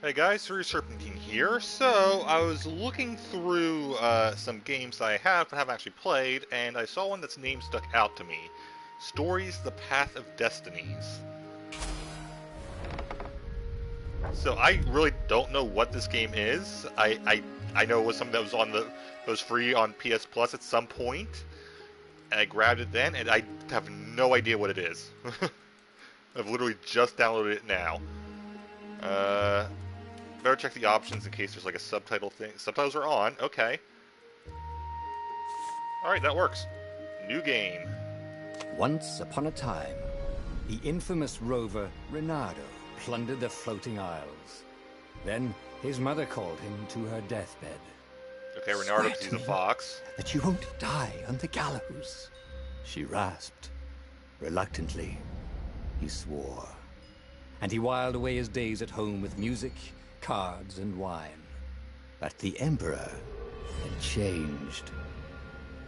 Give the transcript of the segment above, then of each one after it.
Hey guys, Serious Serpentine here. So, I was looking through some games that I have but haven't actually played, and I saw one that's name stuck out to me. Stories: The Path of Destinies. So I really don't know what this game is. I know it was something that was that was free on PS Plus at some point, and I grabbed it then, and I have no idea what it is. I've literally just downloaded it now. Uh, Better check the options in case there's like a subtitle thing. Subtitles are on. Okay. Alright, that works. New game. Once upon a time, the infamous rover Reynardo plundered the floating isles. Then his mother called him to her deathbed. Okay, Reynardo, because he's a fox. That you won't die on the gallows, she rasped. Reluctantly, he swore. And he whiled away his days at home with music, cards, and wine. But the Emperor had changed.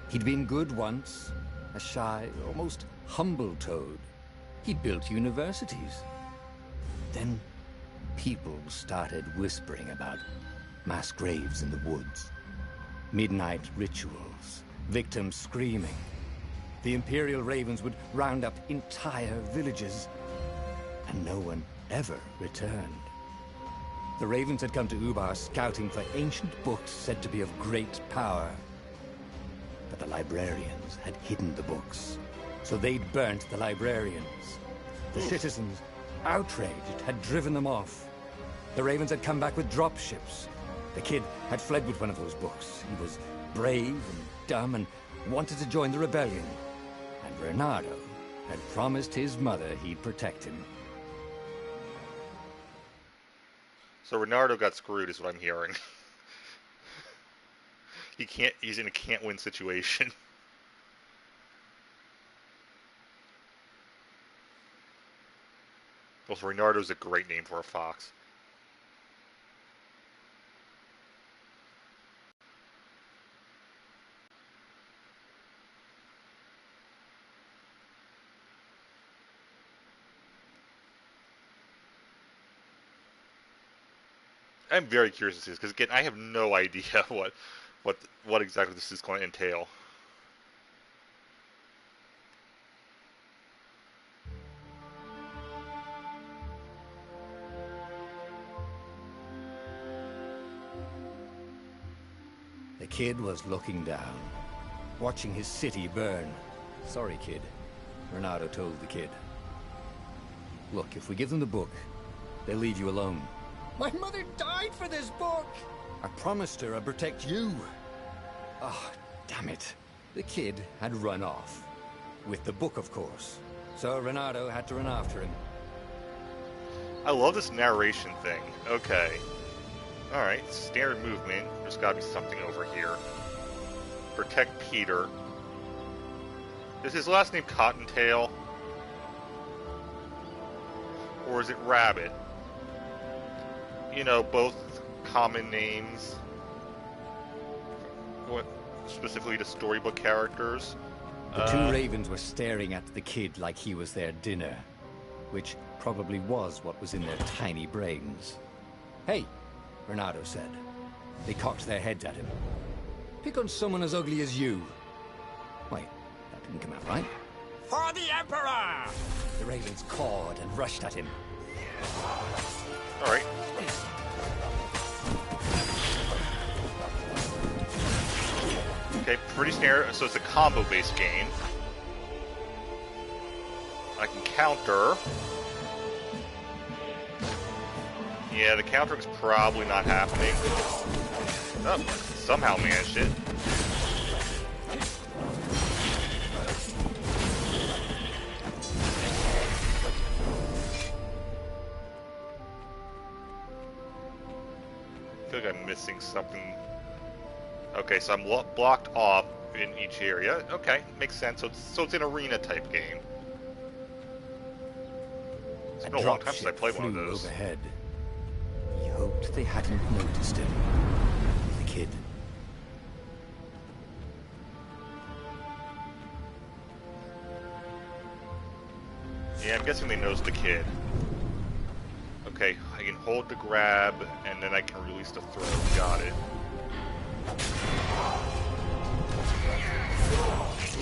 He'd been good once, a shy, almost humble toad. He'd built universities. Then people started whispering about mass graves in the woods, midnight rituals, victims screaming. The Imperial Ravens would round up entire villages, and no one ever returned. The Ravens had come to Ubar scouting for ancient books said to be of great power. But the librarians had hidden the books, so they'd burnt the librarians. The citizens, outraged, had driven them off. The Ravens had come back with dropships. The kid had fled with one of those books. He was brave and dumb and wanted to join the rebellion. And Reynardo had promised his mother he'd protect him. So Reynardo got screwed is what I'm hearing. He's in a can't-win situation. Well, Reynardo's a great name for a fox. I'm very curious to see this, because again, I have no idea what exactly this is going to entail. The kid was looking down, watching his city burn. Sorry, kid, Reynardo told the kid. Look, if we give them the book, they'll leave you alone. My mother died for this book! I promised her I'd protect you. Oh, damn it. The kid had run off. With the book, of course. So Reynardo had to run after him. I love this narration thing. Okay. Alright, standard movement. There's gotta be something over here. Protect Peter. Is his last name Cottontail? Or is it Rabbit? You know, both common names. What, specifically to storybook characters. The two ravens were staring at the kid like he was their dinner. Which probably was what was in their tiny brains. Hey, Reynardo said. They cocked their heads at him. Pick on someone as ugly as you. Wait, that didn't come out right. For the Emperor! The ravens cawed and rushed at him. Alright. Okay, pretty standard. So it's a combo-based game. I can counter. Yeah, the countering's probably not happening. Oh, somehow managed it. I feel like I'm missing something. Okay, so I'm blocked off in each area. Okay, makes sense. So it's an arena type game. It's been a long time since I played one of those. Overhead. He hoped they hadn't noticed him. The kid. Yeah, I'm guessing they noticed the kid. Okay, I can hold to grab, and then I can release the throw. Got it.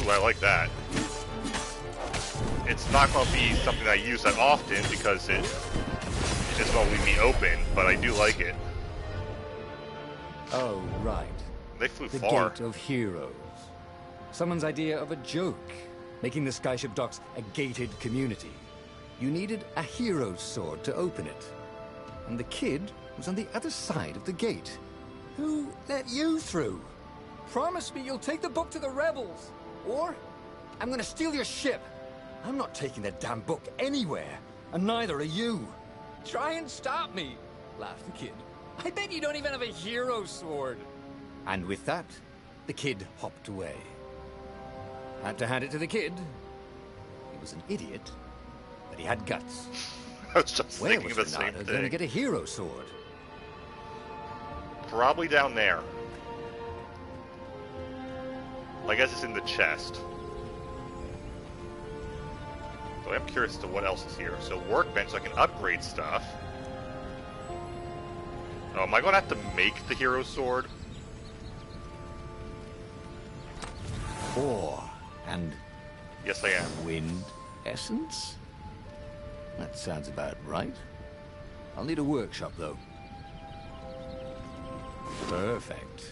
Ooh, I like that. It's not going to be something I use that often because it just won't leave me open, but I do like it. Oh, right. They flew The far. Gate of Heroes. Someone's idea of a joke, making the Skyship Docks a gated community. You needed a hero's sword to open it. And the kid was on the other side of the gate. Who let you through? Promise me you'll take the book to the rebels, or I'm gonna steal your ship. I'm not taking that damn book anywhere, and neither are you. Try and stop me, laughed the kid. I bet you don't even have a hero sword. And with that, the kid hopped away. Had to hand it to the kid. He was an idiot, but he had guts. I was just Where thinking was the same Renata going to thing. get a hero sword? Probably down there. I guess it's in the chest. So I'm curious to what else is here. So workbench, so I can upgrade stuff. Oh, am I going to have to make the hero sword? Ore and Yes, I am. wind essence? That sounds about right. I'll need a workshop, though. Perfect.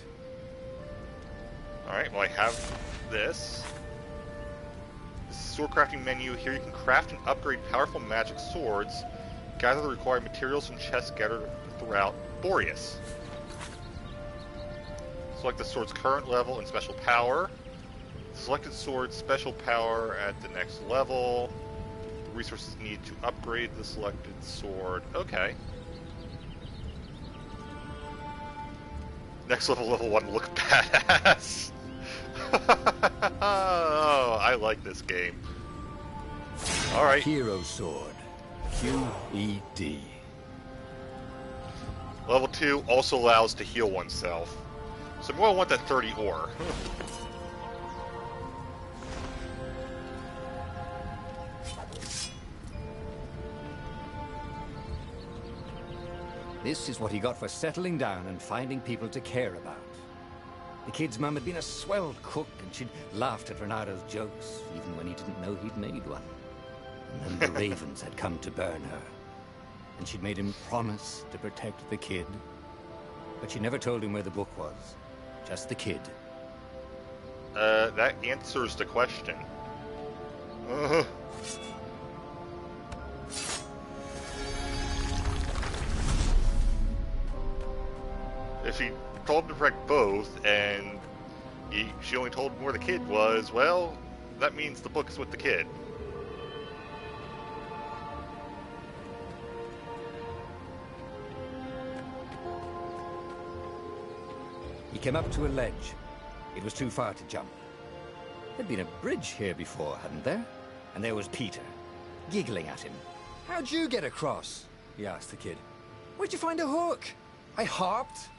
Alright, well I have this. This is sword crafting menu. Here you can craft and upgrade powerful magic swords. Gather the required materials from chests scattered throughout Boreas. Select the sword's current level and special power. Selected sword's special power at the next level. The resources needed to upgrade the selected sword. Okay. Next level, level 1, look badass. Oh, I like this game. Alright. Hero sword. QED. Level 2 also allows to heal oneself. So I'm going to want that 30 ore. This is what he got for settling down and finding people to care about. The kid's mum had been a swell cook, and she'd laughed at Renato's jokes, even when he didn't know he'd made one. And then the ravens had come to burn her, and she'd made him promise to protect the kid. But she never told him where the book was, just the kid. That answers the question. If she told him to protect both, and she only told him where the kid was, well, that means the book is with the kid. He came up to a ledge. It was too far to jump. There'd been a bridge here before, hadn't there? And there was Peter, giggling at him. How'd you get across? He asked the kid. Where'd you find a hook? I hopped,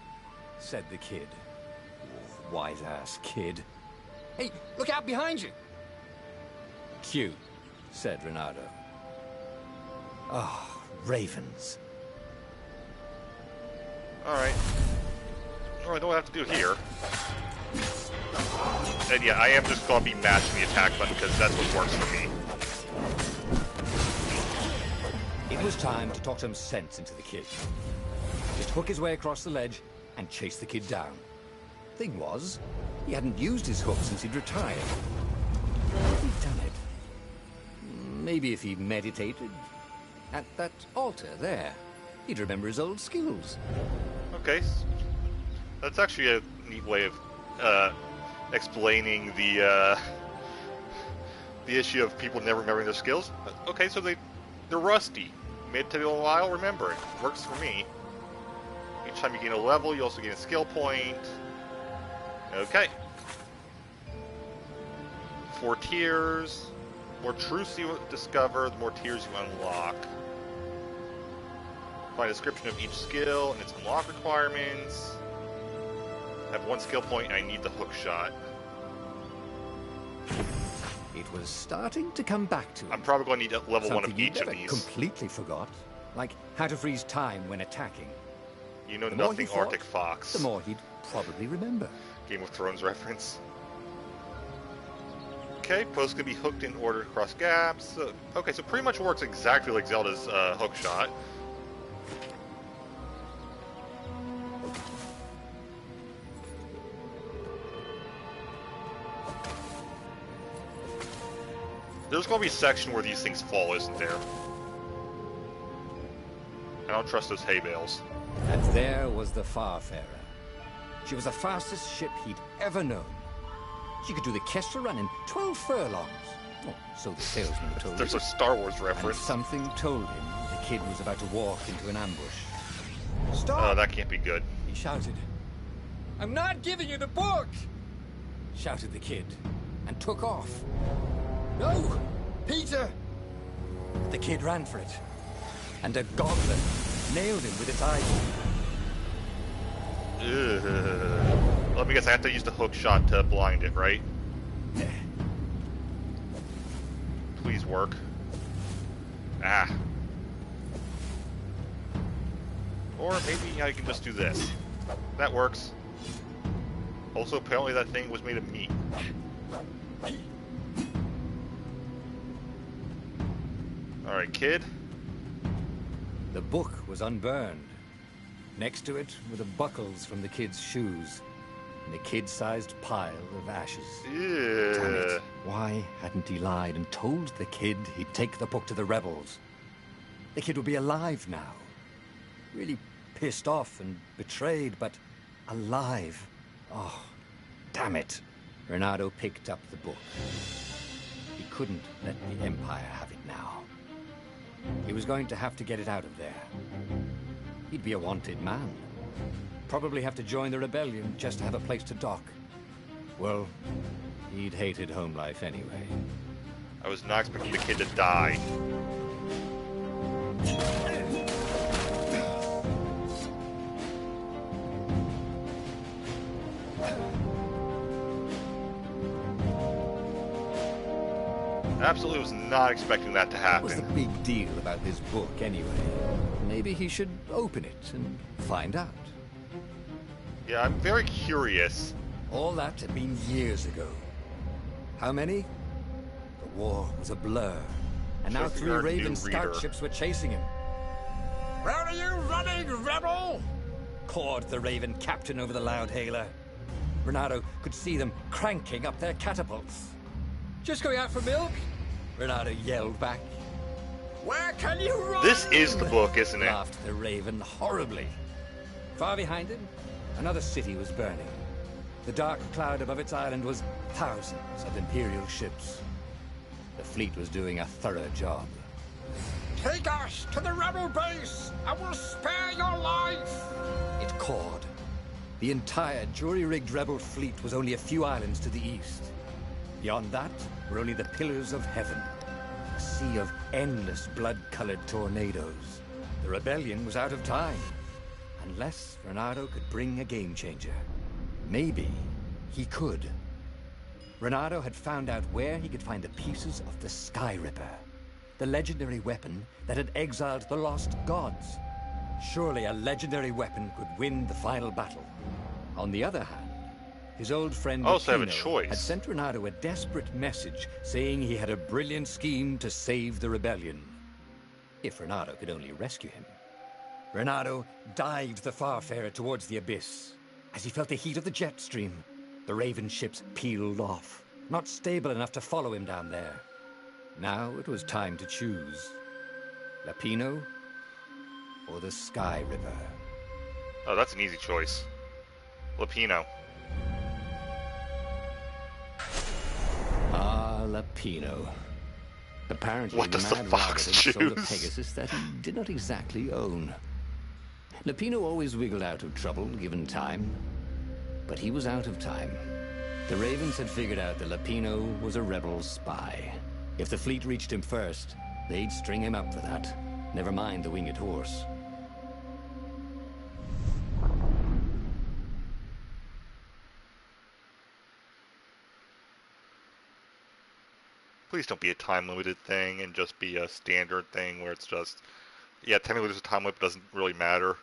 said the kid. Oh, wise-ass kid. Hey, look out behind you! Cute, said Renato. Ah, ravens. Alright. Well, I know what I have to do here. And yeah, I am just going to be mashing the attack button because that's what works for me. It was time to talk some sense into the kid. Just hook his way across the ledge and chase the kid down. Thing was, he hadn't used his hook since he'd retired. Had he done it? Maybe if he meditated at that altar there, he'd remember his old skills. Okay. That's actually a neat way of explaining the issue of people never remembering their skills. Okay, so they're rusty. Made it take a while, remember it. Works for me. Each time you gain a level, you also gain a skill point. Okay. 4 tiers. The more truths you discover, the more tiers you unlock. Find a description of each skill and its unlock requirements. I have 1 skill point and I need the hook shot. It was starting to come back to him. I'm probably going to need level 1 of Something you each of never these. completely forgot. like how to freeze time when attacking. You know The more he nothing, fought, Arctic Fox. the more he'd probably remember. Game of Thrones reference. Okay, posts can be hooked in order to cross gaps. Okay, so pretty much works exactly like Zelda's hook shot. There's going to be a section where these things fall, isn't there? I don't trust those hay bales. And there was the Farfarer. She was the fastest ship he'd ever known. She could do the Kessel Run in 12 furlongs. Oh, so the salesman told There's him. a Star Wars And reference. something told him the kid was about to walk into an ambush. Stop! Oh, that can't be good. He shouted. I'm not giving you the book! Shouted the kid, and took off. No! Peter! The kid ran for it, and a goblin nailed him with its eyes. Ugh. Let me guess, I have to use the hook shot to blind it, right? Please work. Ah. Or maybe I can just do this. That works. Also, apparently that thing was made of meat. Alright, kid. The book was unburned. Next to it were the buckles from the kid's shoes, and a kid-sized pile of ashes. Ew. Damn it. Why hadn't he lied and told the kid he'd take the book to the rebels? The kid would be alive now. Really pissed off and betrayed, but alive. Oh, damn it. Renato picked up the book. He couldn't let the Empire have it now. He was going to have to get it out of there. He'd be a wanted man. Probably have to join the rebellion just to have a place to dock. Well, he'd hated home life anyway. I was not expecting the kid to die. Absolutely was not expecting that to happen. What was the big deal about this book anyway? Maybe he should open it and find out. Yeah, I'm very curious. All that had been years ago. How many? The war was a blur. And now Just 3 your Raven new scout reader. ships were chasing him. Where are you running, rebel? Cawed the Raven captain over the loud hailer. Renato could see them cranking up their catapults. Just going out for milk? Renato yelled back. Where can you run? This is the book, isn't it? Laughed the Raven horribly. Far behind him, another city was burning. The dark cloud above its island was thousands of Imperial ships. The fleet was doing a thorough job. Take us to the rebel base! I will spare your life! It cawed. The entire jury-rigged rebel fleet was only a few islands to the east. Beyond that were only the pillars of heaven. A sea of endless blood-colored tornadoes. The rebellion was out of time. Unless Renato could bring a game-changer. Maybe he could. Renato had found out where he could find the pieces of the Sky Ripper. The legendary weapon that had exiled the lost gods. Surely a legendary weapon could win the final battle. On the other hand, his old friend Also have a Lupino choice. had sent Renato a desperate message saying he had a brilliant scheme to save the rebellion. If Renato could only rescue him. Renato dived the Farfarer towards the abyss. As he felt the heat of the jet stream, the Raven ships peeled off, not stable enough to follow him down there. Now it was time to choose. Lupino or the Sky Ripper. Oh, that's an easy choice. Lupino. Ah, Lupino. Apparently, What does the Mad fox Rabbit had sold a choose? Pegasus that he did not exactly own. Lupino always wiggled out of trouble, given time. But he was out of time. The Ravens had figured out that Lupino was a rebel spy. If the fleet reached him first, they'd string him up for that. Never mind the winged horse. Please don't be a time-limited thing and just be a standard thing where it's just Yeah, technically there's a time limit, but doesn't really matter.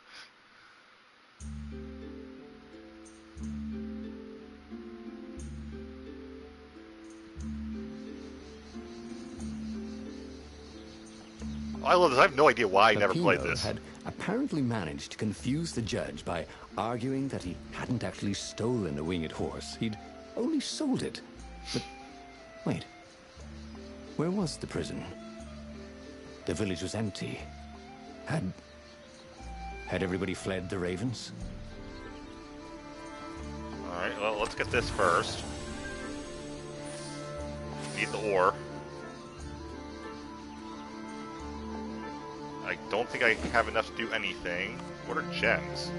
I love this. I have no idea why I never played this. Had apparently managed to confuse the judge by arguing that he hadn't actually stolen a winged horse. He'd only sold it. But wait, where was the prison? The village was empty. Had everybody fled the ravens? Alright, well, let's get this first. Need the ore. I don't think I have enough to do anything. What are gems?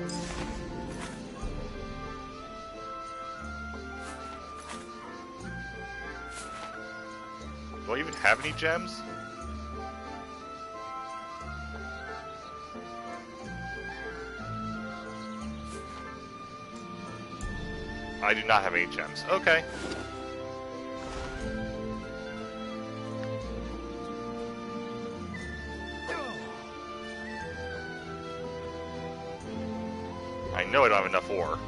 Do I even have any gems? I do not have any gems. Okay. I know I don't have enough ore.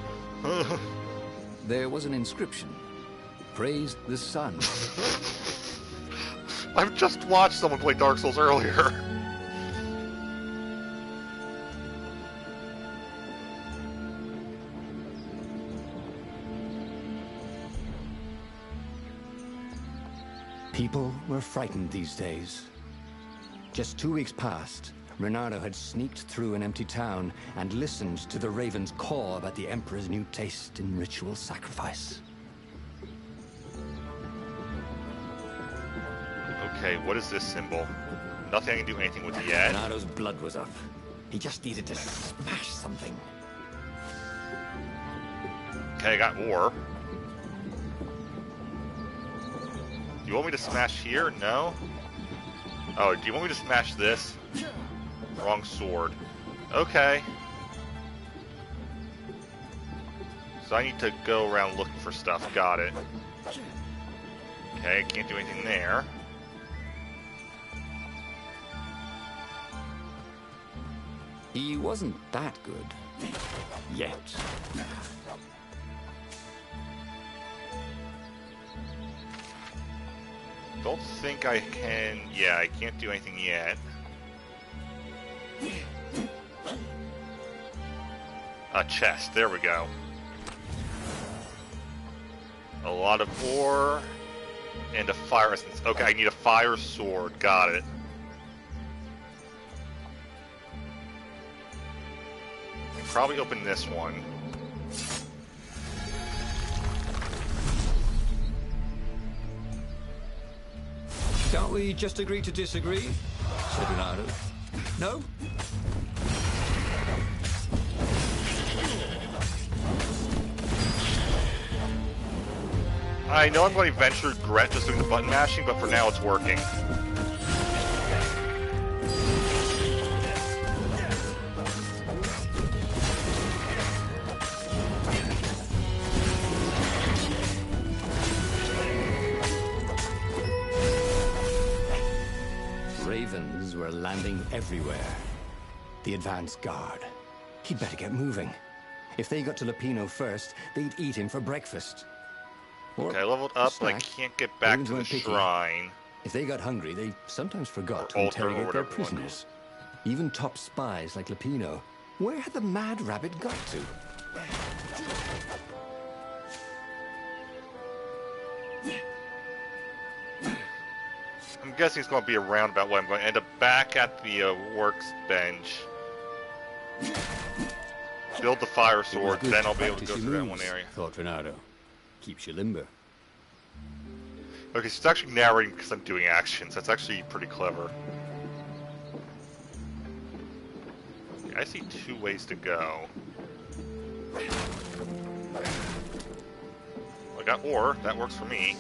There was an inscription. Praise the sun. I've just watched someone play Dark Souls earlier. People were frightened these days. Just 2 weeks past, Reynardo had sneaked through an empty town and listened to the ravens caw about the Emperor's new taste in ritual sacrifice. Okay, what is this symbol? Nothing I can do anything with yet. Reynardo's blood was up. He just needed to smash something. Okay, I got ore. Do you want me to smash here? No? Oh, do you want me to smash this? Wrong sword. Okay. So I need to go around looking for stuff. Got it. Okay, I can't do anything there. He wasn't that good. Yet. Don't think I can... Yeah, I can't do anything yet. A chest, there we go. A lot of ore and a fire essence. Okay, I need a fire sword. Got it. I can probably open this one. Can't we just agree to disagree? Said Reynardo. No? I know I'm going to eventually regret just doing the button mashing, but for now it's working. Ravens were landing everywhere. The advance guard. He'd better get moving. If they got to Lupino first, they'd eat him for breakfast. Or Okay, I leveled up, but I snack. can't get back Ravens to the weren't picky. shrine. If they got hungry, they sometimes forgot to Or altar or interrogate their whatever one. prisoners. Even top spies like Lupino. Where had the mad rabbit got to? I'm guessing it's going to be a roundabout way. I'm going to end up back at the workbench. Build the fire sword, Good then I'll be able to practice go your through that moves, one area. Thought Reynardo. Keeps you limber. Okay, so it's actually narrating because I'm doing actions. That's actually pretty clever. Okay, I see 2 ways to go. I got ore. That works for me.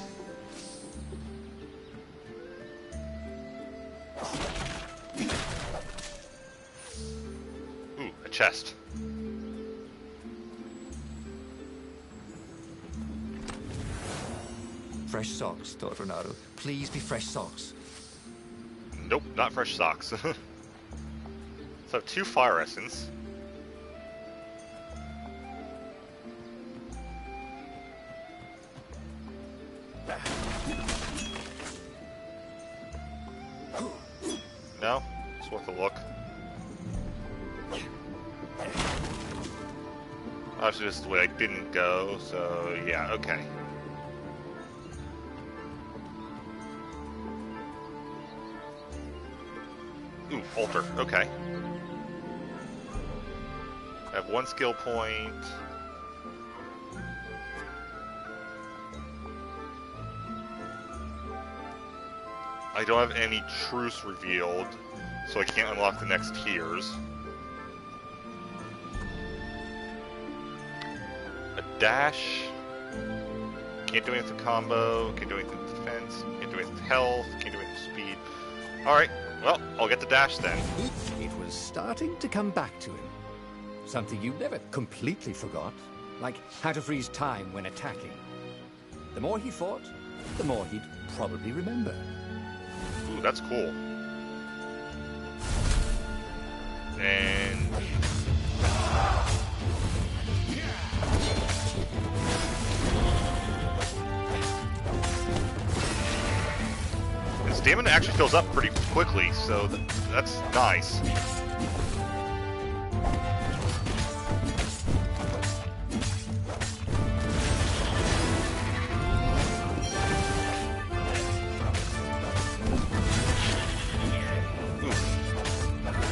Ooh, a chest. Fresh socks, thought Reynardo. Please be fresh socks. Nope, not fresh socks. So I have 2 fire essence. No? It's worth a look. Obviously this is the way I didn't go, so yeah, okay. Ooh, altar, okay. I have 1 skill point. I don't have any truce revealed, so I can't unlock the next tiers. A dash. Can't do anything with combo, can't do anything with defense, can't do anything with health, can't do anything with speed. Alright, well, I'll get the dash then. It was starting to come back to him. Something you never completely forgot, like how to freeze time when attacking. The more he fought, the more he'd probably remember. Ooh, that's cool. And... his stamina actually fills up pretty quickly, so that's nice.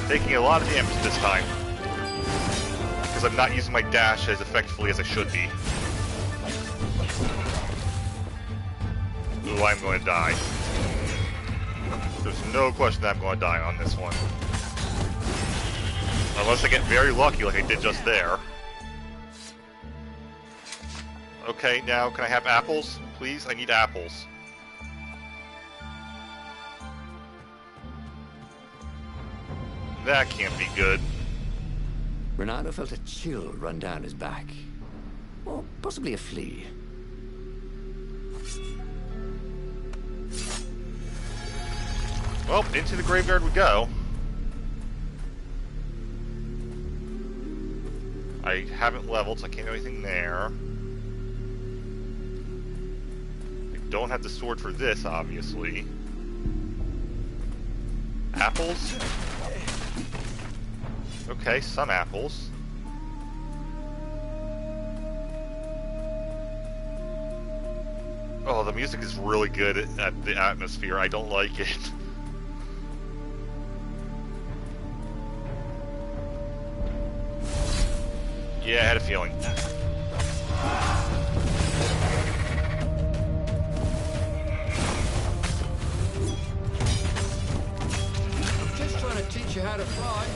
Taking a lot of damage this time, because I'm not using my dash as effectively as I should be. Ooh, I'm going to die. There's no question that I'm going to die on this one. Unless I get very lucky like I did just there. Okay, now can I have apples? Please? I need apples. That can't be good. Bernardo felt a chill run down his back. Or possibly a flea. Well, into the graveyard we go. I haven't leveled, so I can't do anything there. I don't have the sword for this, obviously. Apples? Okay, some apples. Oh, the music is really good at the atmosphere. I don't like it. Yeah, I had a feeling. I'm just trying to teach you how to fly.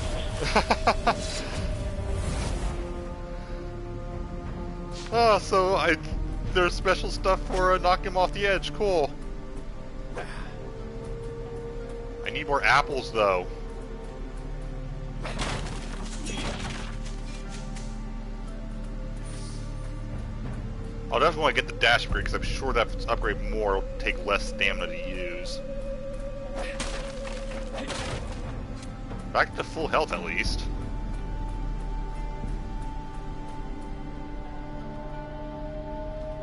Oh, so there's special stuff for knocking him off the edge. Cool. I need more apples, though. I'll definitely want to get the dash upgrade, because I'm sure that if it's upgrade more, it'll take less stamina to use. Back to full health, at least.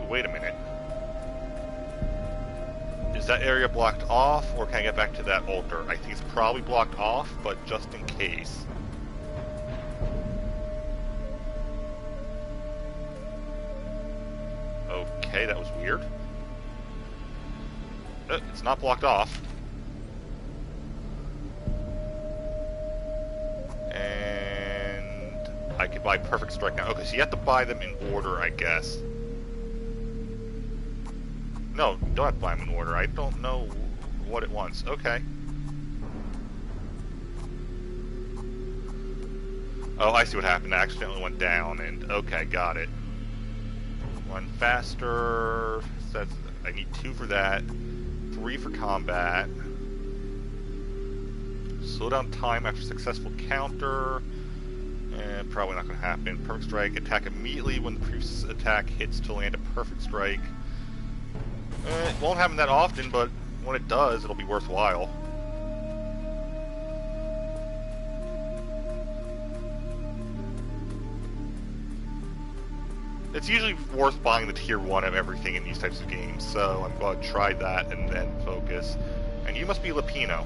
Wait a minute. Is that area blocked off, or can I get back to that altar? I think it's probably blocked off, but just in case. Okay, that was weird. It's not blocked off. And I could buy Perfect Strike now. Okay, so you have to buy them in order, I guess. No, don't have to buy them in order. I don't know what it wants. Okay. Oh, I see what happened. I accidentally went down, and okay, got it. Run faster. So that's, I need 2 for that. 3 for combat. Slow down time after successful counter. Probably not going to happen. Perfect Strike. Attack immediately when the previous attack hits to land a perfect strike. It won't happen that often, but when it does, it'll be worthwhile. It's usually worth buying the tier 1 of everything in these types of games, so I'm going to try that and then focus. And you must be Lupino.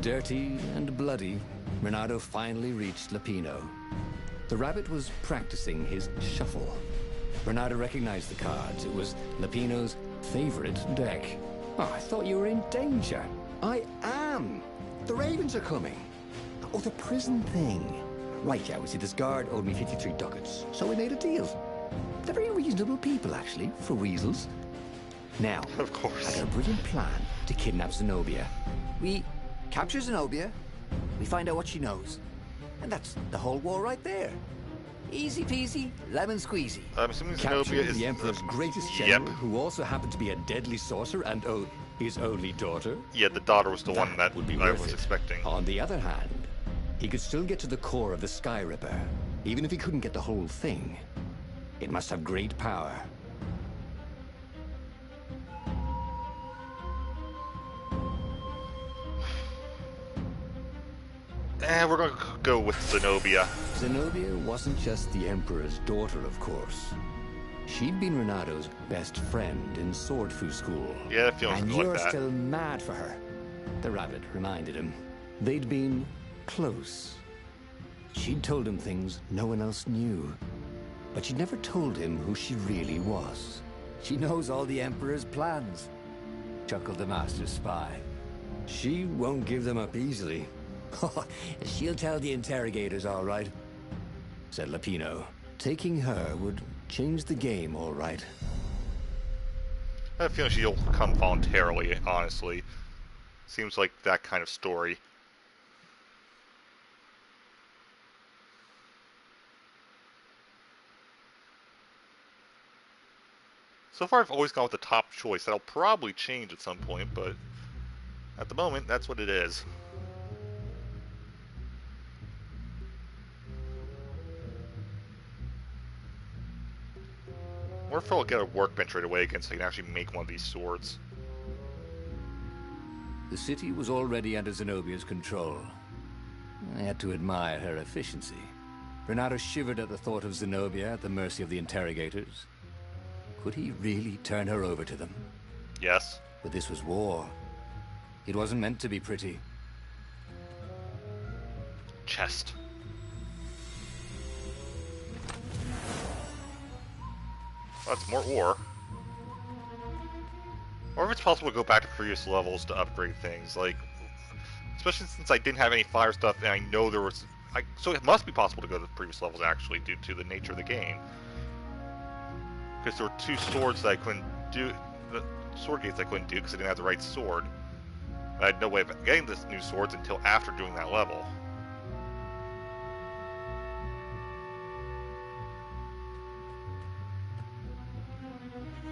Dirty and bloody, Renato finally reached Lupino. The rabbit was practicing his shuffle. Renato recognized the cards. It was Lupino's favorite deck. Oh, I thought you were in danger. I am. The ravens are coming. Oh, the prison thing. Right, yeah, we see this guard owed me 53 ducats, so we made a deal. They're very reasonable people, actually, for weasels. Now, Of course. I got a brilliant plan to kidnap Zenobia. We capture Zenobia, we find out what she knows, and that's the whole war right there. Easy peasy, lemon squeezy. I'm assuming Capture Zenobia is the Emperor's greatest general, who also happened to be a deadly sorcerer and, oh, his only daughter. Yeah, the daughter was the one that would be I worth was it. expecting. On the other hand, he could still get to the core of the Sky Ripper, even if he couldn't get the whole thing. It must have great power. We're going to go with Zenobia. Zenobia wasn't just the Emperor's daughter, of course. She'd been Renato's best friend in Sword Fu School. Yeah, it feels and like you're that. still mad for her. The rabbit reminded him. They'd been close. She'd told him things no one else knew. But she'd never told him who she really was. She knows all the Emperor's plans, chuckled the Master Spy. She won't give them up easily. She'll tell the interrogators, all right, said Lupino. Taking her would change the game, all right. I have a feeling she'll come voluntarily, honestly. Seems like that kind of story. So far I've always gone with the top choice. That'll probably change at some point, but at the moment, that's what it is. Or if I'll get a workbench right away again so I can actually make one of these swords. The city was already under Zenobia's control. I had to admire her efficiency. Renato shivered at the thought of Zenobia at the mercy of the interrogators. Could he really turn her over to them? Yes. But this was war. It wasn't meant to be pretty. Chest. Well, that's more ore. Or if it's possible to go back to previous levels to upgrade things, like... Especially since I didn't have any fire stuff, and I know there was... so it must be possible to go to the previous levels, actually, due to the nature of the game. Because there were two swords that I couldn't do... The sword gates I couldn't do because I didn't have the right sword. I had no way of getting this new swords until after doing that level.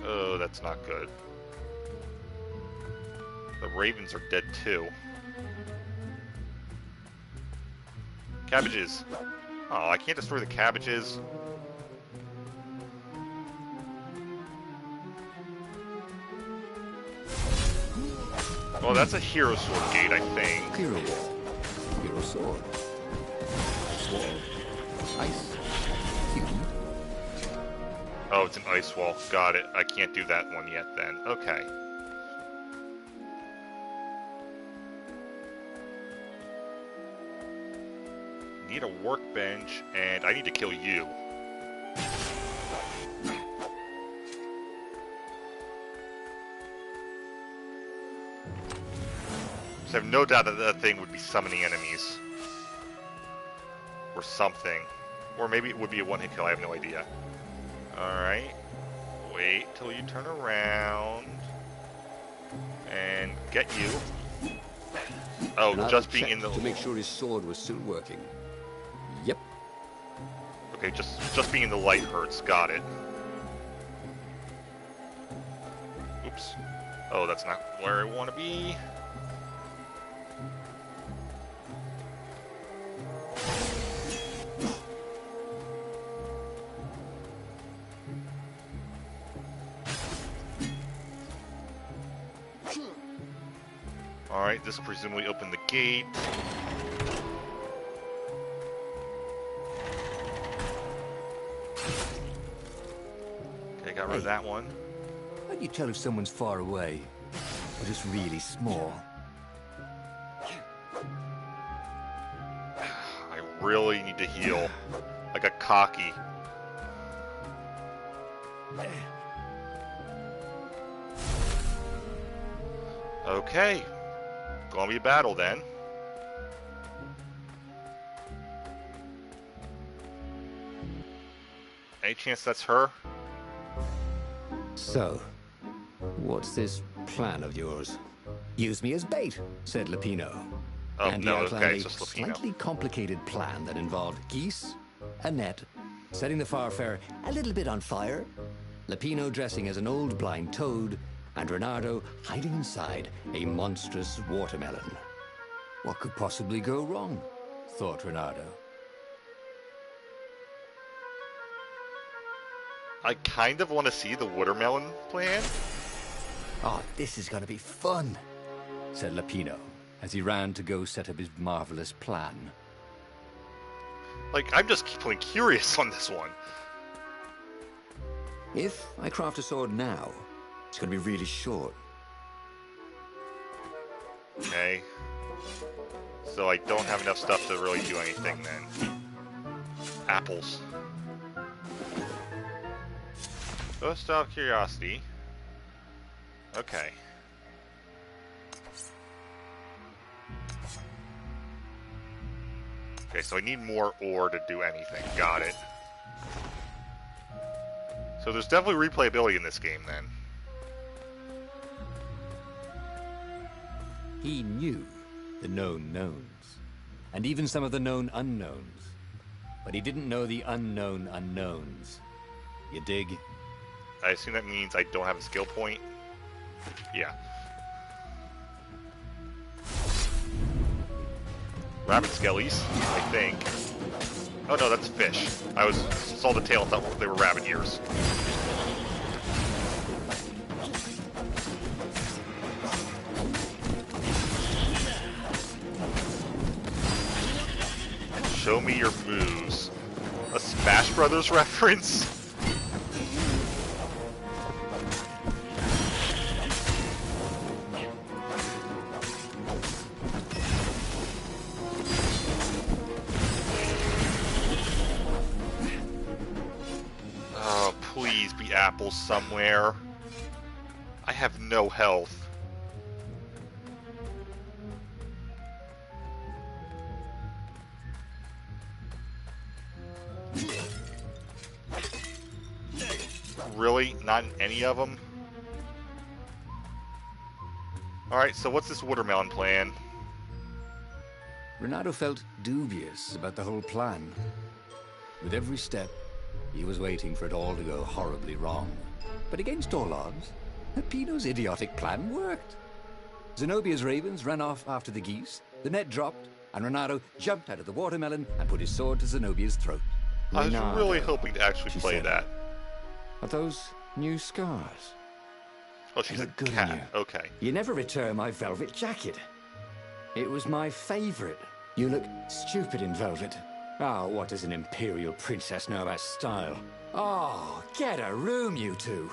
Oh, that's not good. The ravens are dead too. Cabbages. Oh, I can't destroy the cabbages. Well, that's a hero sword gate, I think. Hero wall. Hero sword. Ice wall. Ice. Cube. Oh, it's an ice wall. Got it. I can't do that one yet then. Okay. Need a workbench, and I need to kill you. So I have no doubt that that thing would be summoning enemies. Or something. Or maybe it would be a one-hit kill, I have no idea. Alright. Wait till you turn around. And get you. Oh, Renato just being checked in the... to make sure his sword was still working. Yep. Okay, just being in the light hurts. Got it. Oops. Oh, that's not where I want to be. Alright, this will presumably open the gate. got rid of that one. How do you tell if someone's far away or just really small? I really need to heal. I got cocky. Okay. Gonna be a battle then. Any chance that's her? So, what's this plan of yours? Use me as bait, said Lupino. Oh, And he no, outlined okay, a it's just Lupino. slightly complicated plan that involved geese, a net, setting the Farfarer a little bit on fire, Lupino dressing as an old blind toad, and Renato hiding inside a monstrous watermelon. What could possibly go wrong? Thought Renato. I kind of want to see the watermelon plan. Oh, this is going to be fun, said Lupino as he ran to go set up his marvelous plan. Like, I'm just keeping curious on this one. If I craft a sword now, it's going to be really short. Okay. So I don't have enough stuff to really do anything then. Apples. Just out of curiosity. Okay. Okay, so I need more ore to do anything. Got it. So there's definitely replayability in this game then. He knew the known knowns, and even some of the known unknowns. But he didn't know the unknown unknowns. You dig? I assume that means I don't have a skill point. Yeah. Rabbit skellies, I think. Oh no, that's fish. I saw the tail and thought they were rabbit ears. Show me your moves. A Smash Brothers reference? Oh, please be apples somewhere. I have no health. Really? Not in any of them? Alright, so what's this watermelon plan? Renato felt dubious about the whole plan. With every step, he was waiting for it all to go horribly wrong. But against all odds, Pino's idiotic plan worked. Zenobia's ravens ran off after the geese, the net dropped, and Renato jumped out of the watermelon and put his sword to Zenobia's throat. I was Renato, really hoping to actually she play said, that. Are those new scars? Oh, she's They a look good on cat. you. Okay. You never returned my velvet jacket. It was my favorite. You look stupid in velvet. Oh, what does an imperial princess know about style? Oh, get a room, you two.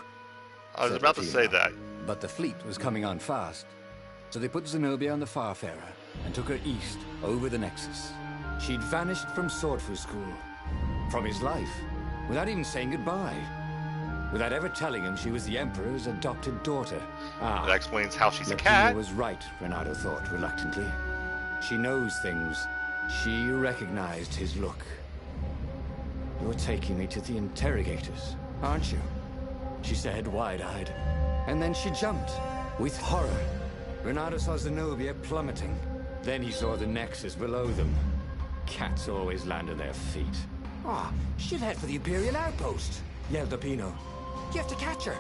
I was said about to Lupino. say that. But the fleet was coming on fast. So they put Zenobia on the Farfarer and took her east over the Nexus. She'd vanished from Swordfu School, from his life, without even saying goodbye. Without ever telling him she was the Emperor's adopted daughter. That explains how she's a Lupino cat. was right, Renato thought reluctantly. She knows things. She recognized his look. You're taking me to the interrogators, aren't you? She said, wide-eyed. And then she jumped, with horror. Renato saw Zenobia plummeting. Then he saw the Nexus below them. Cats always land on their feet. Ah, she'll head for the Imperial outpost, yelled Lupino. You have to catch her.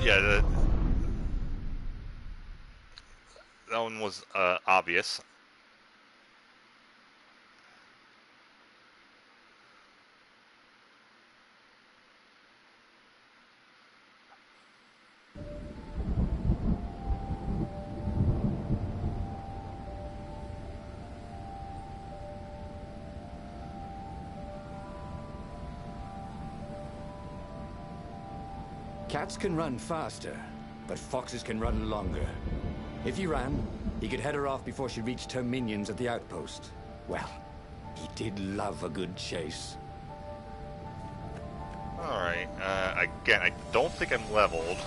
Yeah, that one was obvious. Cats can run faster, but foxes can run longer. If he ran, he could head her off before she reached her minions at the outpost. Well, he did love a good chase. Alright, again, I don't think I'm leveled.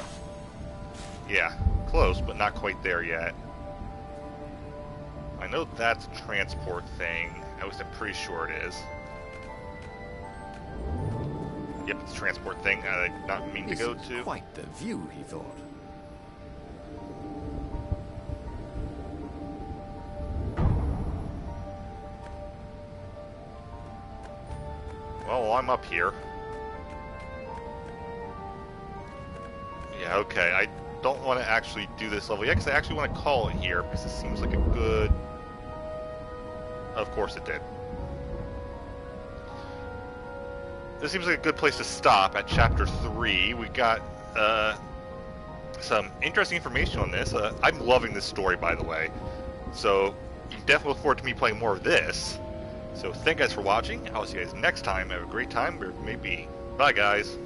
Yeah, close, but not quite there yet. I know that's a transport thing. At least I'm pretty sure it is. Yep, it's a transport thing I did not mean to go to. Quite the view, he thought. Well, I'm up here. Yeah, okay, I don't want to actually do this level yet, because I actually want to call it here, because this seems like a good... Of course it did. This seems like a good place to stop at Chapter 3. We got some interesting information on this. I'm loving this story, by the way. So, you can definitely look forward to me playing more of this. So, thank you guys for watching. I'll see you guys next time. Have a great time, wherever it may be. Bye, guys.